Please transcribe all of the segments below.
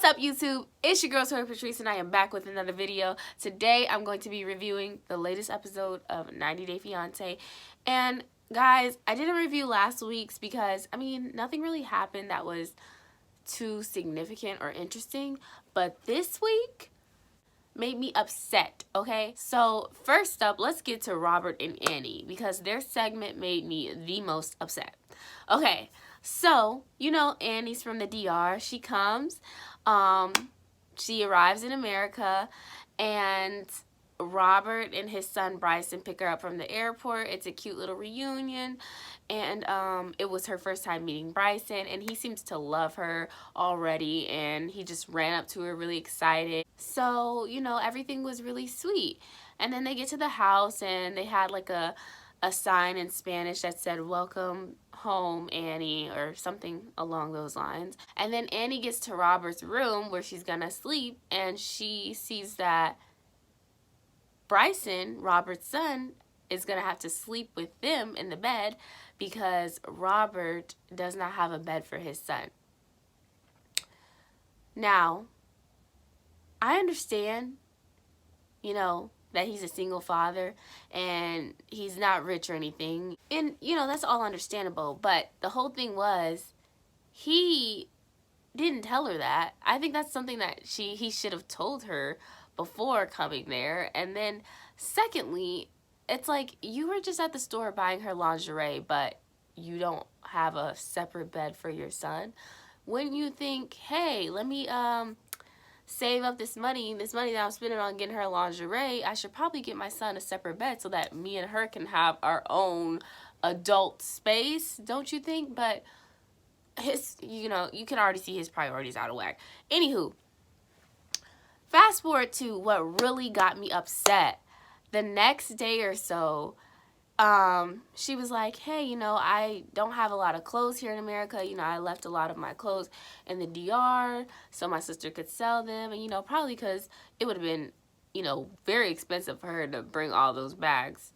up, YouTube? It's your girl Tori Patrice, and I am back with another video. Today I'm going to be reviewing the latest episode of 90 Day Fiancé. And guys, I didn't review last week's because I mean nothing really happened that was too significant or interesting, but this week made me upset. Okay, so first up, let's get to Robert and Annie because their segment made me the most upset. Okay, so you know Annie's from the DR. She comes, she arrives in America, and Robert and his son Bryson pick her up from the airport. It's a cute little reunion, and it was her first time meeting Bryson, and he seems to love her already, and he just ran up to her really excited. So, you know, everything was really sweet. And then they get to the house, and they had like a sign in Spanish that said, "Welcome home, Annie," or something along those lines. And then Annie gets to Robert's room where she's gonna sleep, and she sees that Bryson, Robert's son, is gonna have to sleep with them in the bed because Robert does not have a bed for his son. Now, I understand, you know, that he's a single father and he's not rich or anything. And, you know, that's all understandable. But the whole thing was, he didn't tell her that. I think that's something that he should have told her before coming there. And then, secondly, it's like you were just at the store buying her lingerie, but you don't have a separate bed for your son. Wouldn't you think, hey, let me save up this money that I'm spending on getting her lingerie, I should probably get my son a separate bed so that me and her can have our own adult space, don't you think? But his, you know, you can already see his priorities out of whack. Anywho, fast forward to what really got me upset. The next day or so, she was like, hey, you know, I don't have a lot of clothes here in America. You know, I left a lot of my clothes in the DR so my sister could sell them. And, you know, probably because it would have been, you know, very expensive for her to bring all those bags,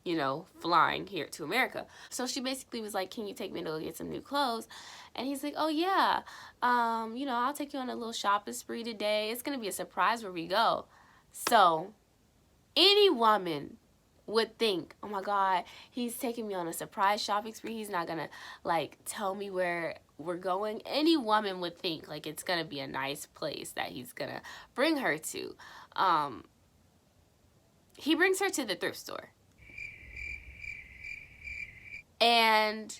you know, flying here to America. So she basically was like, can you take me to go get some new clothes? And he's like, oh, yeah, you know, I'll take you on a little shopping spree today. It's going to be a surprise where we go. So any woman would think, oh my God, he's taking me on a surprise shopping spree. He's not gonna like tell me where we're going. Any woman would think like it's gonna be a nice place that he's gonna bring her to. He brings her to the thrift store, and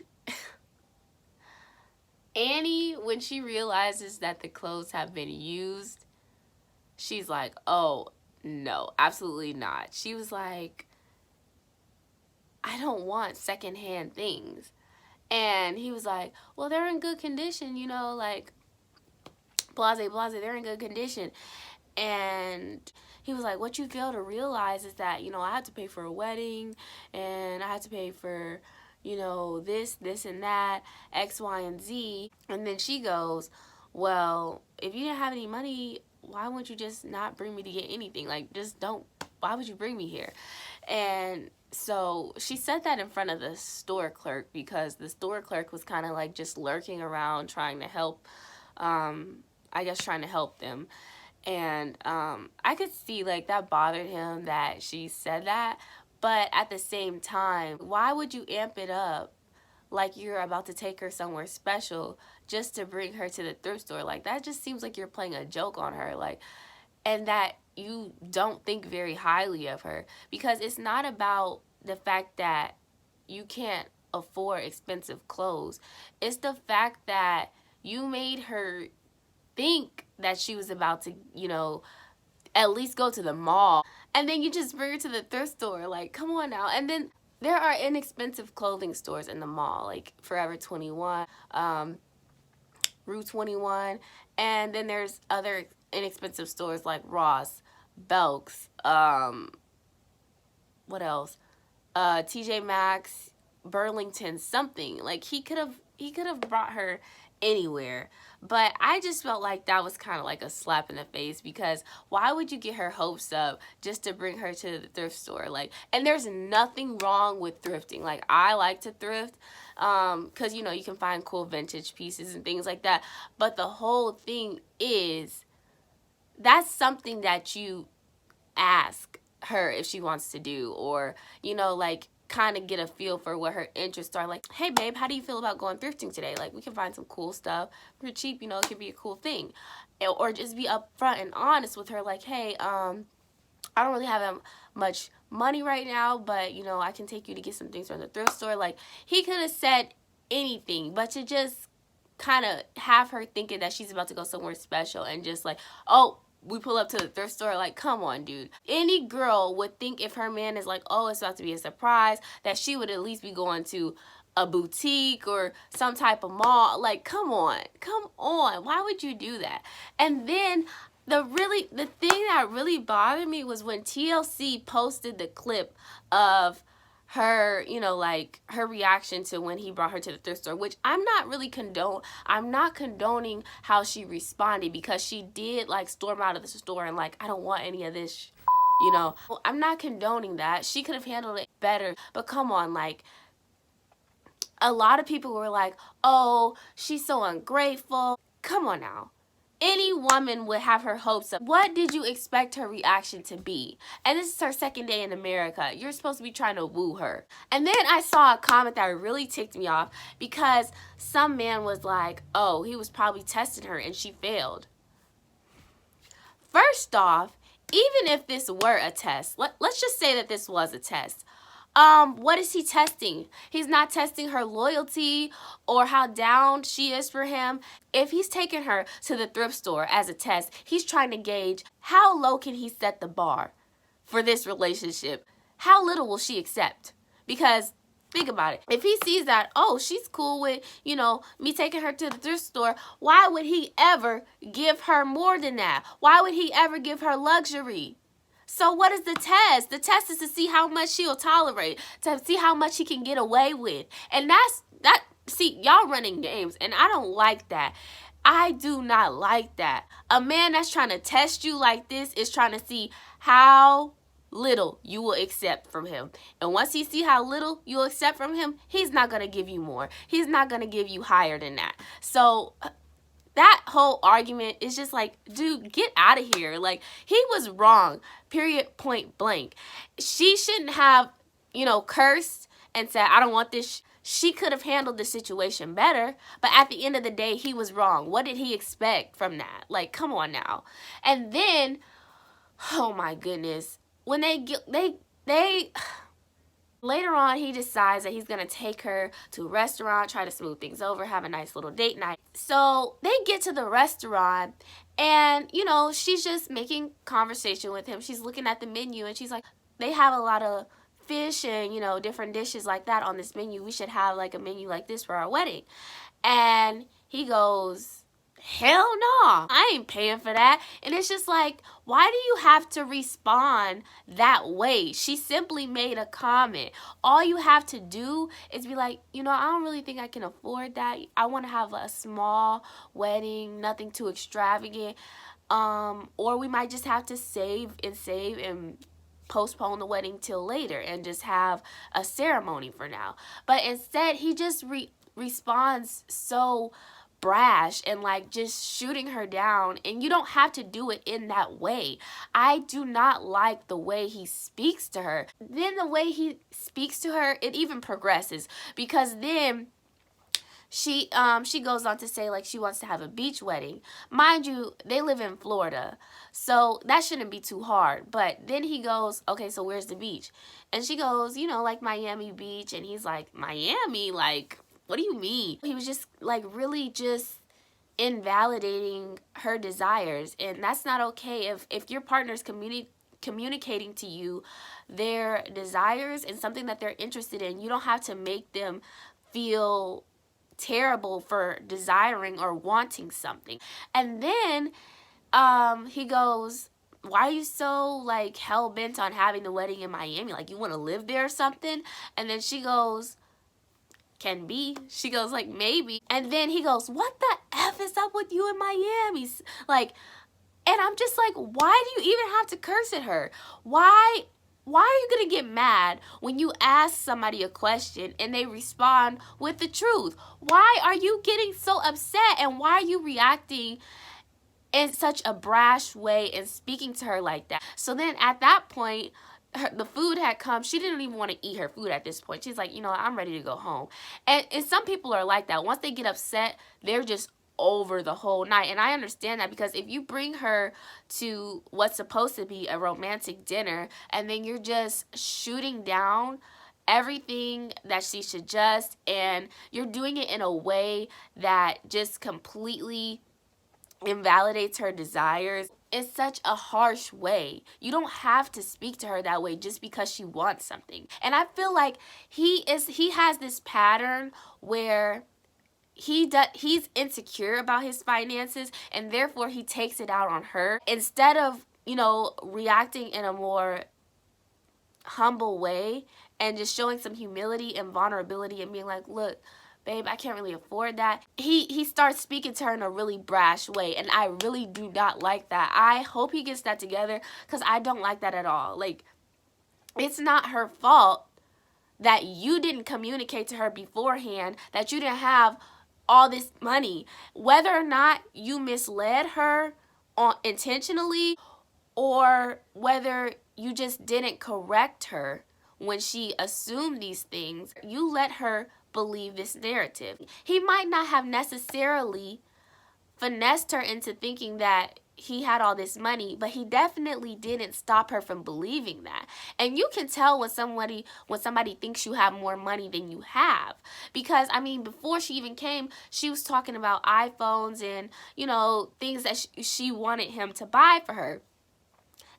Annie, when she realizes that the clothes have been used, she's like, oh no, absolutely not. She was like, I don't want secondhand things. And he was like, well, they're in good condition, you know, like, blase, they're in good condition. And he was like, what you fail to realize is that, you know, I had to pay for a wedding, and I had to pay for, you know, this, and that, X, Y, and Z. And then she goes, well, if you didn't have any money, why wouldn't you just not bring me to get anything? Like, just don't, why would you bring me here? And so she said that in front of the store clerk because the store clerk was kind of like just lurking around trying to help, I guess trying to help them. And I could see like that bothered him that she said that. But at the same time, why would you amp it up like you're about to take her somewhere special just to bring her to the thrift store? Like, that just seems like you're playing a joke on her. Like, and that you don't think very highly of her, because it's not about the fact that you can't afford expensive clothes. It's the fact that you made her think that she was about to, you know, at least go to the mall, and then you just bring her to the thrift store. Like, come on now. And then there are inexpensive clothing stores in the mall, like Forever 21, Rue 21, and then there's other inexpensive stores like Ross, Belk's, what else? TJ Maxx, Burlington something. Like, he could have brought her anywhere. But I just felt like that was kind of like a slap in the face, because why would you get her hopes up just to bring her to the thrift store? Like, and there's nothing wrong with thrifting. Like, I like to thrift because, you know, you can find cool vintage pieces and things like that. But the whole thing is, that's something that you ask her if she wants to do, or, you know, like, kind of get a feel for what her interests are. Like, hey babe, how do you feel about going thrifting today? Like, we can find some cool stuff for cheap, you know, it could be a cool thing. Or just be upfront and honest with her, like, hey, I don't really have much money right now, but, you know, I can take you to get some things from the thrift store. Like, he could have said anything, but to just kind of have her thinking that she's about to go somewhere special, and just like, oh, we pull up to the thrift store. Like, come on, dude. Any girl would think, if her man is like, oh, it's about to be a surprise, that she would at least be going to a boutique or some type of mall. Like, come on. Why would you do that? And then the thing that really bothered me was when TLC posted the clip of her, you know, like, her reaction to when he brought her to the thrift store, which I'm not condoning how she responded, because she did, like, storm out of the store and, like, I don't want any of this, you know. Well, I'm not condoning that. She could have handled it better, but come on, like, a lot of people were like, oh, she's so ungrateful. Come on now. Any woman would have her hopes up. What did you expect her reaction to be? And this is her second day in America. You're supposed to be trying to woo her. And then I saw a comment that really ticked me off, because some man was like, oh, he was probably testing her and she failed. First off, even if this were a test, let's just say that this was a test. What is he testing? He's not testing her loyalty or how down she is for him. If he's taking her to the thrift store as a test, he's trying to gauge how low can he set the bar for this relationship. How little will she accept? Because think about it. If he sees that, oh, she's cool with, you know, me taking her to the thrift store, why would he ever give her more than that? Why would he ever give her luxury? So what is the test? The test is to see how much she'll tolerate, to see how much he can get away with. And see, y'all running games, and I don't like that. I do not like that. A man that's trying to test you like this is trying to see how little you will accept from him. And once he see how little you'll accept from him, he's not going to give you more. He's not going to give you higher than that. So that whole argument is just like, dude, get out of here. Like, he was wrong, period, point blank. She shouldn't have, you know, cursed and said, I don't want this. She could have handled the situation better, but at the end of the day, he was wrong. What did he expect from that? Like, come on now. And then, oh my goodness, when later on, he decides that he's going to take her to a restaurant, try to smooth things over, have a nice little date night. So they get to the restaurant, and, you know, she's just making conversation with him. She's looking at the menu, and she's like, they have a lot of fish and, you know, different dishes like that on this menu. We should have, like, a menu like this for our wedding. And he goes, hell no, I ain't paying for that. And it's just like, why do you have to respond that way? She simply made a comment. All you have to do is be like, you know, I don't really think I can afford that. I want to have a small wedding, nothing too extravagant. Or we might just have to save and postpone the wedding till later and just have a ceremony for now. But instead, he just responds so brash and like just shooting her down, and you don't have to do it in that way. I do not like the way he speaks to her. Then the way he speaks to her, it even progresses, because then she goes on to say, like, she wants to have a beach wedding. Mind you, they live in Florida, so that shouldn't be too hard. But then he goes, okay, so where's the beach? And she goes, you know, like Miami Beach. And he's like, Miami? Like, what do you mean? He was just like really just invalidating her desires, and that's not okay. If your partner's communicating to you their desires and something that they're interested in, you don't have to make them feel terrible for desiring or wanting something. And then he goes, why are you so like hell-bent on having the wedding in Miami? Like, you want to live there or something? And then she goes, can be. She goes like, maybe. And then he goes, what the F is up with you in Miami? Like, and I'm just like, why do you even have to curse at her? Why are you going to get mad when you ask somebody a question and they respond with the truth? Why are you getting so upset, and why are you reacting in such a brash way and speaking to her like that? So then at that point, the food had come. She didn't even want to eat her food at this point. She's like, you know, I'm ready to go home. And some people are like that. Once they get upset, they're just over the whole night. And I understand that, because if you bring her to what's supposed to be a romantic dinner and then you're just shooting down everything that she suggests, and you're doing it in a way that just completely invalidates her desires in such a harsh way. You don't have to speak to her that way just because she wants something. And I feel like he has this pattern where he's insecure about his finances, and therefore he takes it out on her instead of, you know, reacting in a more humble way and just showing some humility and vulnerability and being like, look, babe, I can't really afford that. He starts speaking to her in a really brash way, and I really do not like that. I hope he gets that together, because I don't like that at all. Like, it's not her fault that you didn't communicate to her beforehand that you didn't have all this money. Whether or not you misled her intentionally, or whether you just didn't correct her when she assumed these things, you let her believe this narrative. He might not have necessarily finessed her into thinking that he had all this money, but he definitely didn't stop her from believing that. And you can tell when somebody thinks you have more money than you have, because I mean, before she even came, she was talking about iPhones and, you know, things that she wanted him to buy for her.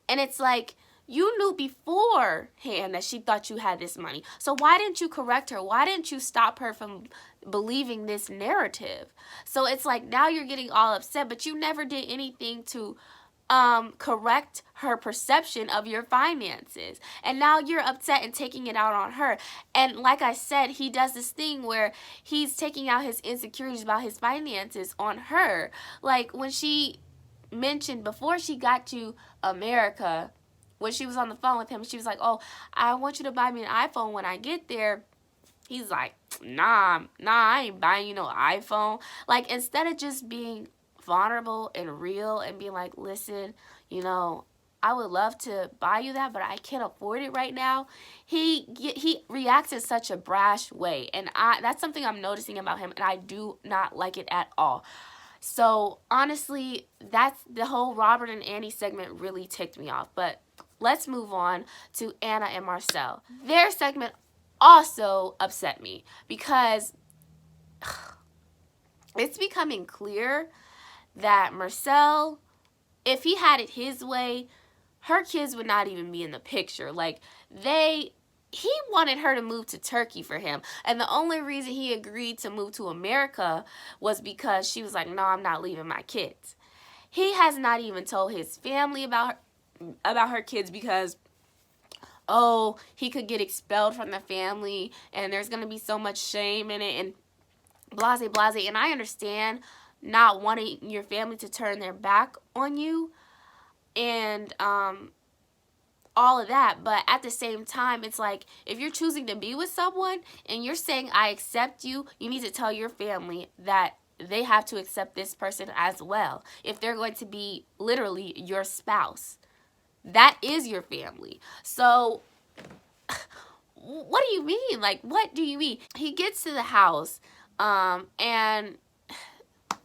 And it's like, you knew beforehand that she thought you had this money. So why didn't you correct her? Why didn't you stop her from believing this narrative? So it's like, now you're getting all upset, but you never did anything to correct her perception of your finances. And now you're upset and taking it out on her. And like I said, he does this thing where he's taking out his insecurities about his finances on her. Like when she mentioned before she got to America, when she was on the phone with him, she was like, oh, I want you to buy me an iPhone when I get there. He's like, nah, I ain't buying you no iPhone. Like, instead of just being vulnerable and real and being like, listen, you know, I would love to buy you that, but I can't afford it right now. He reacts in such a brash way. And that's something I'm noticing about him, and I do not like it at all. So, honestly, that's the whole Robert and Annie segment really ticked me off. But let's move on to Anna and Mursel. Their segment also upset me, because it's becoming clear that Mursel, if he had it his way, her kids would not even be in the picture. Like, he wanted her to move to Turkey for him. And the only reason he agreed to move to America was because she was like, no, I'm not leaving my kids. He has not even told his family about her kids, because, oh, he could get expelled from the family and there's going to be so much shame in it and blase. And I understand not wanting your family to turn their back on you and all of that, but at the same time, it's like, if you're choosing to be with someone and you're saying I accept you, you need to tell your family that they have to accept this person as well. If they're going to be literally your spouse, that is your family. So what do you mean? Like, what do you mean? He gets to the house and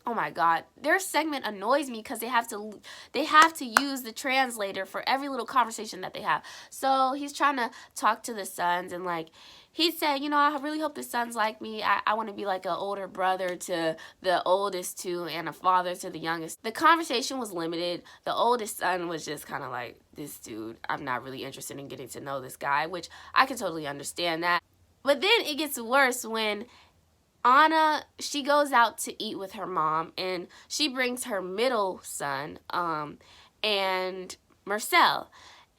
oh my God, their segment annoys me, because they have to use the translator for every little conversation that they have. So he's trying to talk to the sons, and like he said, you know, I really hope the sons like me. I want to be like an older brother to the oldest two and a father to the youngest. The conversation was limited. The oldest son was just kind of like, this dude, I'm not really interested in getting to know this guy, which I can totally understand that. But then it gets worse when Anna, she goes out to eat with her mom, and she brings her middle son, and Mursel.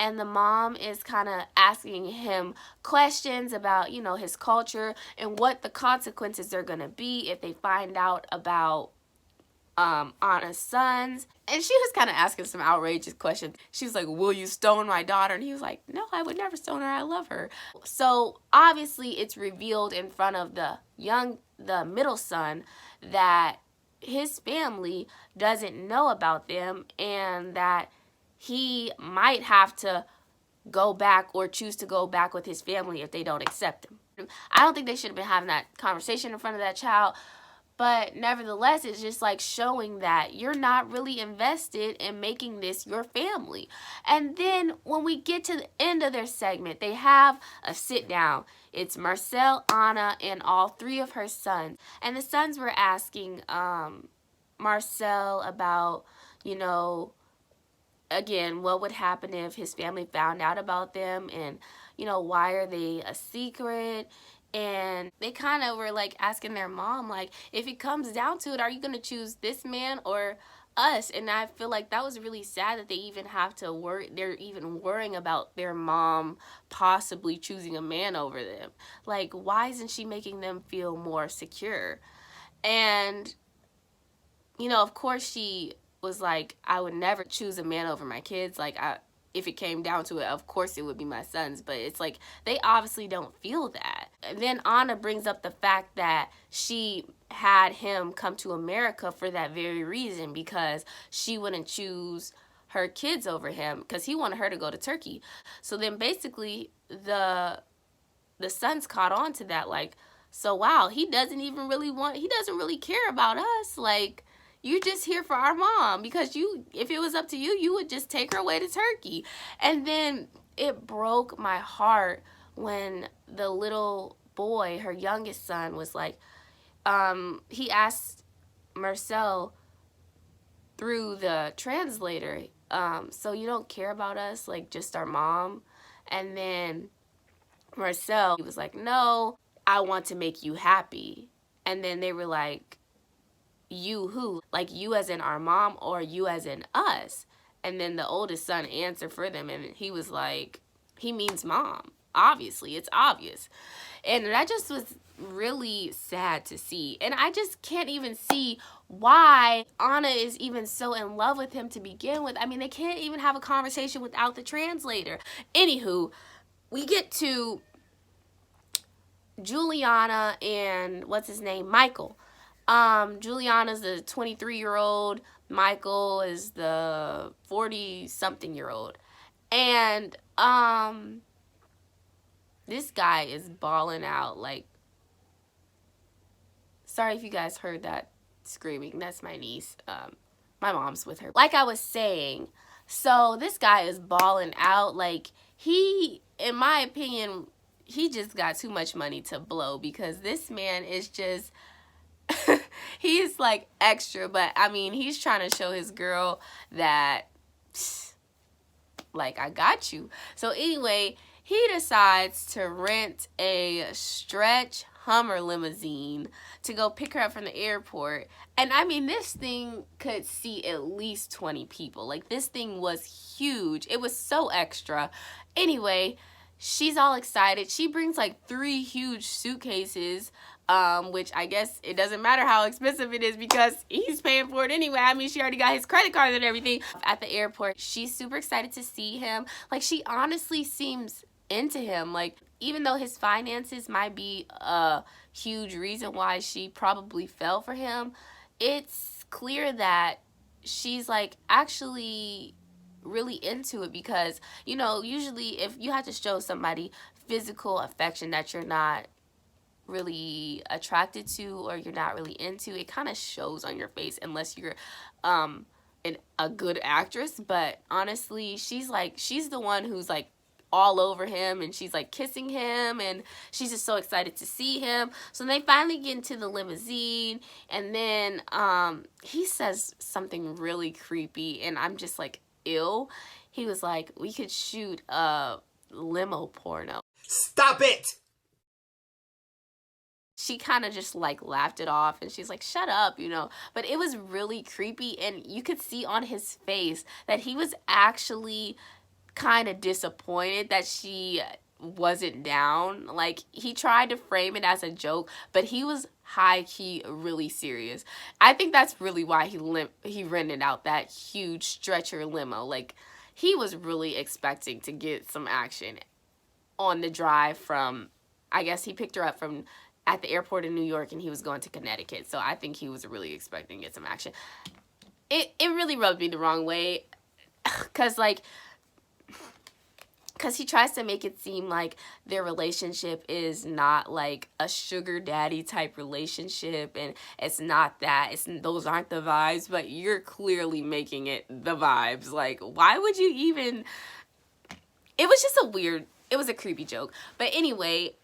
and the mom is kind of asking him questions about, you know, his culture and what the consequences are going to be if they find out about Anna's sons. And she was kind of asking some outrageous questions. She was like, will you stone my daughter? And he was like, no, I would never stone her. I love her. So obviously it's revealed in front of the middle son that his family doesn't know about them, and that he might have to go back or choose to go back with his family if they don't accept him. I don't think they should have been having that conversation in front of that child, but nevertheless, it's just like showing that you're not really invested in making this your family. And then when we get to the end of their segment, they have a sit down. It's Mursel, Anna, and all three of her sons. And the sons were asking Mursel about, you know, again, what would happen if his family found out about them, and, you know, why are they a secret? And they kind of were like asking their mom, like, if it comes down to it, are you going to choose this man or us? And I feel like that was really sad that they even have to worry. They're even worrying about their mom possibly choosing a man over them. Like, why isn't she making them feel more secure? And, you know, of course she was like, I would never choose a man over my kids. Like, if it came down to it, of course it would be my sons. But it's like, they obviously don't feel that. And then Anna brings up the fact that she had him come to America for that very reason, because she wouldn't choose her kids over him because he wanted her to go to Turkey. So then basically the sons caught on to that, like, so wow, he doesn't really care about us. Like, you're just here for our mom, because if it was up to you, you would just take her away to Turkey. And then it broke my heart when the little boy, her youngest son, was like, he asked Mursel through the translator, so you don't care about us, like just our mom? And then Mursel, he was like, no, I want to make you happy. And then they were like, you who? Like, you as in our mom, or you as in us? And then the oldest son answered for them, and he was like, he means mom. Obviously, it's obvious. And that just was really sad to see. And I just can't even see why Anna is even so in love with him to begin with. I mean, they can't even have a conversation without the translator. Anywho, we get to Julianna and what's his name? Michael. Julianna's the 23-year-old. Michael is the 40-something-year-old. And this guy is balling out. Like, sorry if you guys heard that screaming. That's my niece. My mom's with her. Like I was saying, so this guy is balling out. Like, he, in my opinion, he just got too much money to blow, because this man is just he's like extra. But I mean, he's trying to show his girl that, like, I got you. So anyway, he decides to rent a stretch Hummer limousine to go pick her up from the airport. And I mean, this thing could seat at least 20 people. Like, this thing was huge. It was so extra. Anyway, she's all excited. She brings like 3 huge suitcases, which I guess it doesn't matter how expensive it is because he's paying for it anyway. I mean, she already got his credit card and everything. At the airport, she's super excited to see him. Like, she honestly seems into him. Like, even though his finances might be a huge reason why she probably fell for him, it's clear that she's like actually really into it, because, you know, usually if you have to show somebody physical affection that you're not really attracted to or you're not really into, it kind of shows on your face, unless you're a good actress. But honestly, she's the one who's like all over him, and she's like kissing him, and she's just so excited to see him. So they finally get into the limousine, and then he says something really creepy, and I'm just like, ew. He was like, we could shoot a limo porno. Stop it! She kind of just like laughed it off, and she's like, shut up, you know. But it was really creepy, and you could see on his face that he was actually kind of disappointed that she wasn't down. Like, he tried to frame it as a joke, but he was high-key really serious. I think that's really why he rented out that huge stretcher limo. Like, he was really expecting to get some action on the drive from, I guess he picked her up from at the airport in New York, and he was going to Connecticut. So I think he was really expecting to get some action. It really rubbed me the wrong way, because he tries to make it seem like their relationship is not like a sugar daddy type relationship, and it's not that. Those aren't the vibes, but you're clearly making it the vibes. Like, why would you even? It was just it was a creepy joke. But anyway,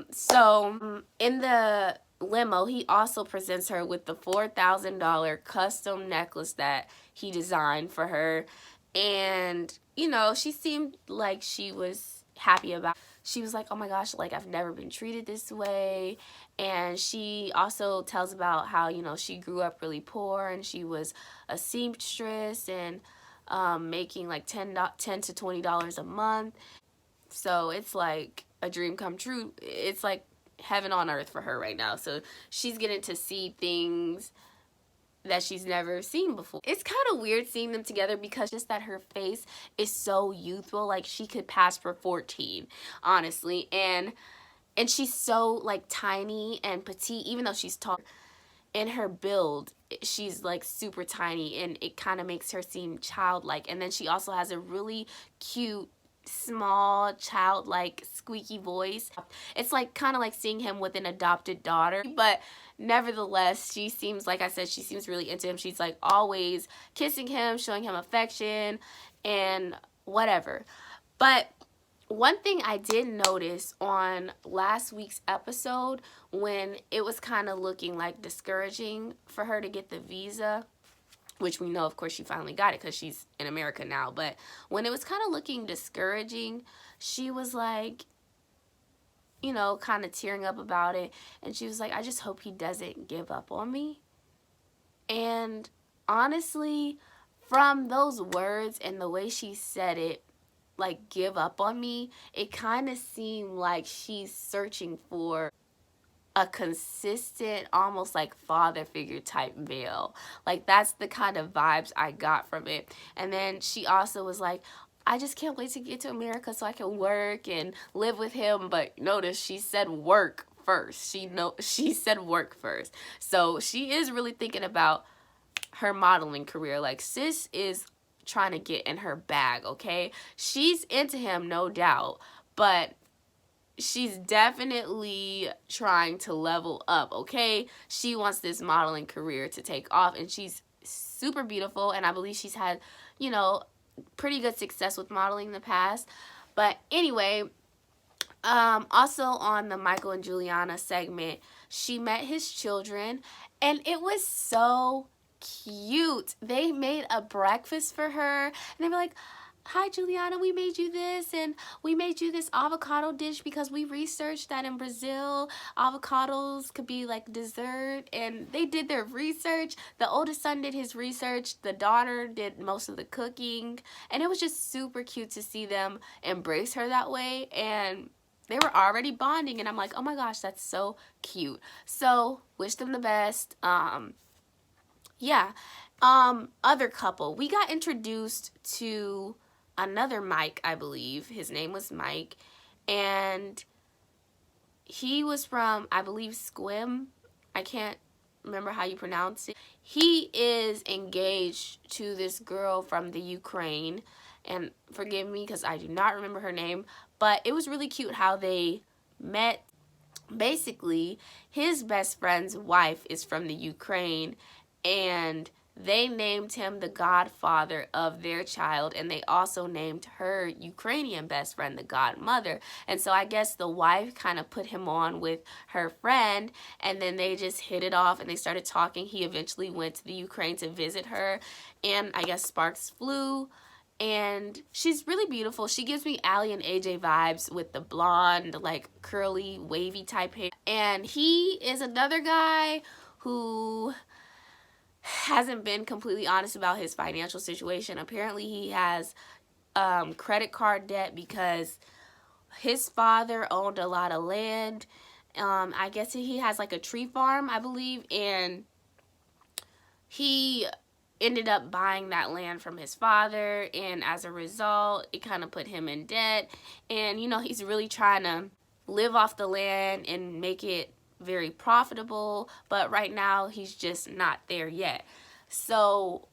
so in the limo, he also presents her with the $4,000 custom necklace that he designed for her. And, you know, she seemed like she was happy about it. She was like, oh my gosh, like, I've never been treated this way. And she also tells about how, you know, she grew up really poor, and she was a seamstress and making like $10 to $20 a month. So it's like a dream come true. It's like heaven on earth for her right now. So she's getting to see things that she's never seen before. It's kind of weird seeing them together, because just that her face is so youthful. Like, she could pass for 14, honestly. And she's so like tiny and petite, even though she's tall. In her build, she's like super tiny, and it kind of makes her seem childlike. And then she also has a really cute, small, childlike, squeaky voice. It's like kind of like seeing him with an adopted daughter, but nevertheless, she seems, like I said, she seems really into him. She's like always kissing him, showing him affection, and whatever. But one thing I did notice on last week's episode, when it was kind of looking like discouraging for her to get the visa, which we know, of course, she finally got it because she's in America now. But when it was kind of looking discouraging, she was like, you know, kind of tearing up about it. And she was like, I just hope he doesn't give up on me. And honestly, from those words and the way she said it, like, give up on me, it kind of seemed like she's searching for a consistent, almost like father figure type male. Like, that's the kind of vibes I got from it. And then she also was like, I just can't wait to get to America so I can work and live with him. But notice she said work first. She said work first. So she is really thinking about her modeling career. Like, sis is trying to get in her bag, okay? She's into him, no doubt, but she's definitely trying to level up, okay? She wants this modeling career to take off, and she's super beautiful, and I believe she's had, you know, pretty good success with modeling in the past. But anyway, also on the Michael and Julianna segment, she met his children, and it was so cute. They made a breakfast for her, and they were like, hi Julianna, we made you this, and we made you this avocado dish because we researched that in Brazil avocados could be like dessert. And they did their research. The oldest son did his research, the daughter did most of the cooking, and it was just super cute to see them embrace her that way. And they were already bonding, and I'm like, oh my gosh, that's so cute. So wish them the best. Yeah. Other couple, we got introduced to another Mike, I believe. His name was Mike, and he was from, I believe, Squim. I can't remember how you pronounce it. He is engaged to this girl from the Ukraine, and forgive me because I do not remember her name, but it was really cute how they met. Basically, his best friend's wife is from the Ukraine, and they named him the godfather of their child, and they also named her Ukrainian best friend the godmother. And so I guess the wife kind of put him on with her friend, and then they just hit it off and they started talking. He eventually went to the Ukraine to visit her, and I guess sparks flew. And she's really beautiful. She gives me Allie and AJ vibes with the blonde, like curly, wavy type hair. And he is another guy who hasn't been completely honest about his financial situation. Apparently he has credit card debt because his father owned a lot of land. I guess he has like a tree farm, I believe, and he ended up buying that land from his father, and as a result, it kind of put him in debt. And, you know, he's really trying to live off the land and make it very profitable, but right now he's just not there yet. So,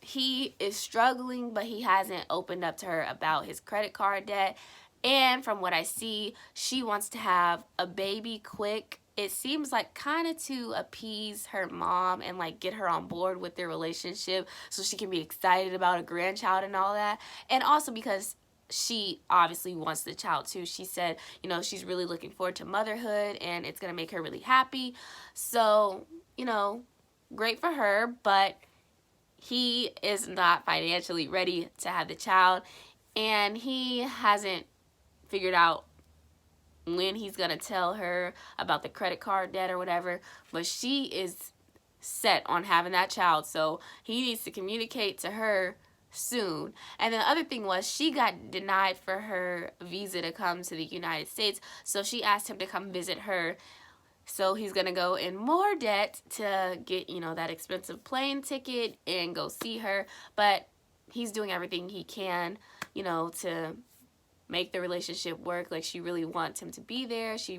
he is struggling, but he hasn't opened up to her about his credit card debt. And from what I see, she wants to have a baby quick. It seems like kind of to appease her mom and like get her on board with their relationship so she can be excited about a grandchild and all that. And also because she obviously wants the child too. She said, you know, she's really looking forward to motherhood and it's going to make her really happy. So, you know, great for her, but he is not financially ready to have the child, and he hasn't figured out when he's gonna tell her about the credit card debt or whatever, but she is set on having that child, so he needs to communicate to her soon. And the other thing was, she got denied for her visa to come to the United States, so she asked him to come visit her. So he's going to go in more debt to get, you know, that expensive plane ticket and go see her. But he's doing everything he can, you know, to make the relationship work. Like, she really wants him to be there. She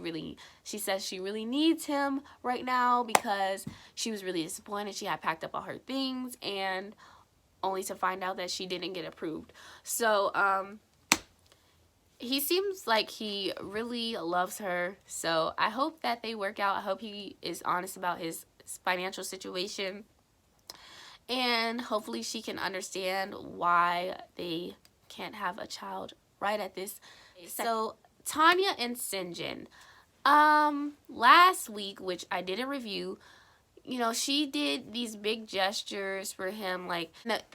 says she really needs him right now because she was really disappointed. She had packed up all her things and only to find out that she didn't get approved. So, he seems like he really loves her, so I hope that they work out. I hope he is honest about his financial situation, and hopefully she can understand why they can't have a child right at this. So, Tania and Syngin. Last week, which I didn't review, you know, she did these big gestures for him. Like,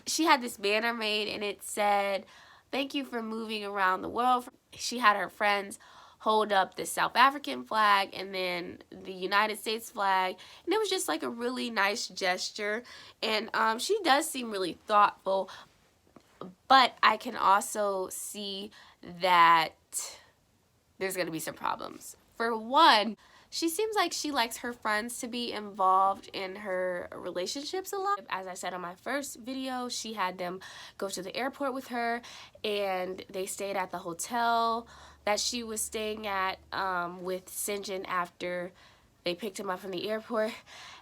she had this banner made, and it said, "Thank you for moving around the world." She had her friends hold up the South African flag and then the United States flag, and it was just like a really nice gesture. And she does seem really thoughtful, but I can also see that there's going to be some problems. For one, she seems like she likes her friends to be involved in her relationships a lot. As I said on my first video, she had them go to the airport with her, and they stayed at the hotel that she was staying at with Syngin after they picked him up from the airport.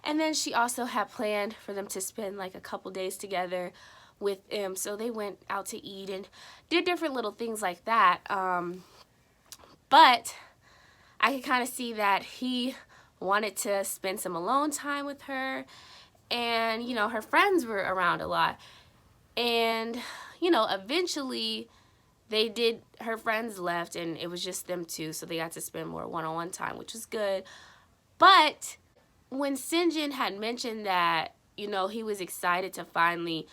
And then she also had planned for them to spend like a couple days together with him. So they went out to eat and did different little things like that. But I could kind of see that he wanted to spend some alone time with her, and, you know, her friends were around a lot, and, you know, eventually her friends left, and it was just them two, so they got to spend more one-on-one time, which was good. But when Syngin had mentioned that, you know, he was excited to finally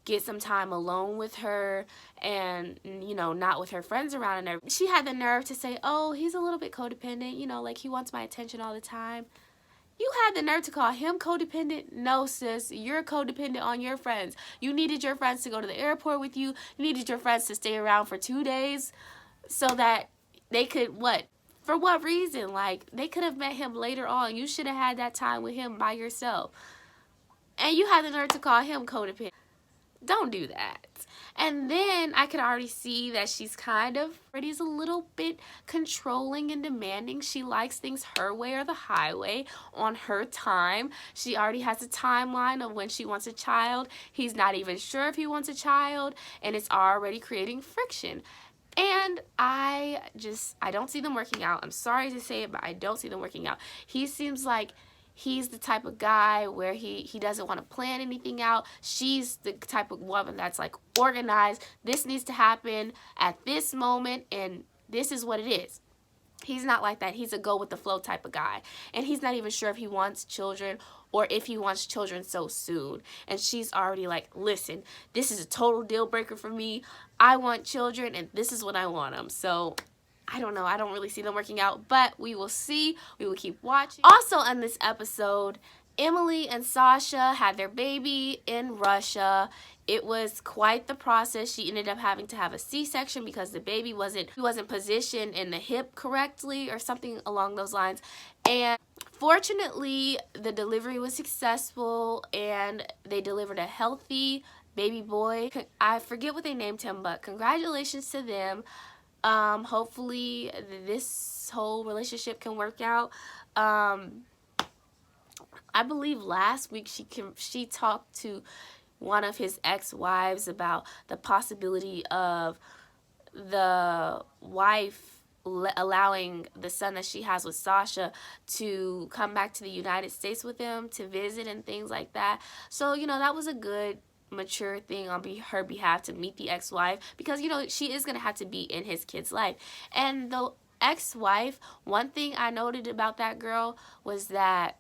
get some time alone with her and, you know, not with her friends around and everything, she had the nerve to say, "Oh, he's a little bit codependent, you know, like he wants my attention all the time." You had the nerve to call him codependent? No, sis, you're codependent on your friends. You needed your friends to go to the airport with you. You needed your friends to stay around for 2 days so that they could, what? For what reason? Like, they could have met him later on. You should have had that time with him by yourself. And you had the nerve to call him codependent. Don't do that. And then I could already see that she's Freddie's a little bit controlling and demanding. She likes things her way or the highway on her time. She already has a timeline of when she wants a child. He's not even sure if he wants a child, and it's already creating friction. And I don't see them working out. I'm sorry to say it, but I don't see them working out. He seems like he's the type of guy where he doesn't want to plan anything out. She's the type of woman that's like organized. This needs to happen at this moment, and this is what it is. He's not like that. He's a go with the flow type of guy. And he's not even sure if he wants children or if he wants children so soon. And she's already like, "Listen, this is a total deal breaker for me. I want children, and this is when I want them." So I don't know. I don't really see them working out, but we will see. We will keep watching. Also on this episode, Emily and Sasha had their baby in Russia, It was quite the process. She ended up having to have a C-section because the baby wasn't positioned in the hip correctly or something along those lines. And fortunately, the delivery was successful and they delivered a healthy baby boy. I forget what they named him, but congratulations to them. Hopefully this whole relationship can work out. I believe last week she talked to one of his ex-wives about the possibility of the wife allowing the son that she has with Sasha to come back to the United States with him to visit and things like that. So, you know, that was a good mature thing on her behalf to meet the ex-wife, because, you know, she is going to have to be in his kid's life. And the ex-wife, one thing I noted about that girl was that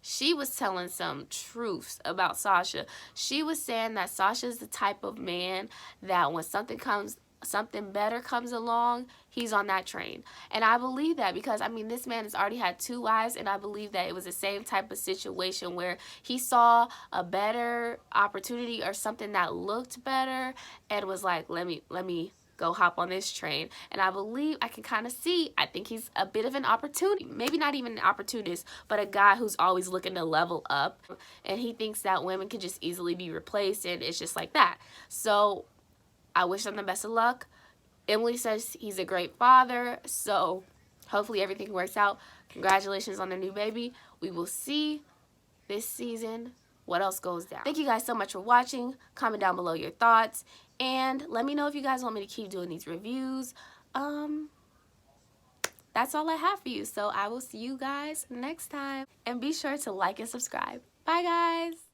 she was telling some truths about Sasha. She was saying that Sasha's the type of man that when something better comes along, he's on that train. And I believe that because, I mean, this man has already had 2 wives, and I believe that it was the same type of situation where he saw a better opportunity or something that looked better and was like, let me go hop on this train. And I believe I can kind of see, I think he's a bit of an opportunity, maybe not even an opportunist, but a guy who's always looking to level up, and he thinks that women can just easily be replaced, and it's just like that. So I wish them the best of luck. Emily says he's a great father, so hopefully everything works out. Congratulations on the new baby. We will see this season what else goes down. Thank you guys so much for watching. Comment down below your thoughts, and let me know if you guys want me to keep doing these reviews. That's all I have for you, so I will see you guys next time, and be sure to like and subscribe. Bye guys.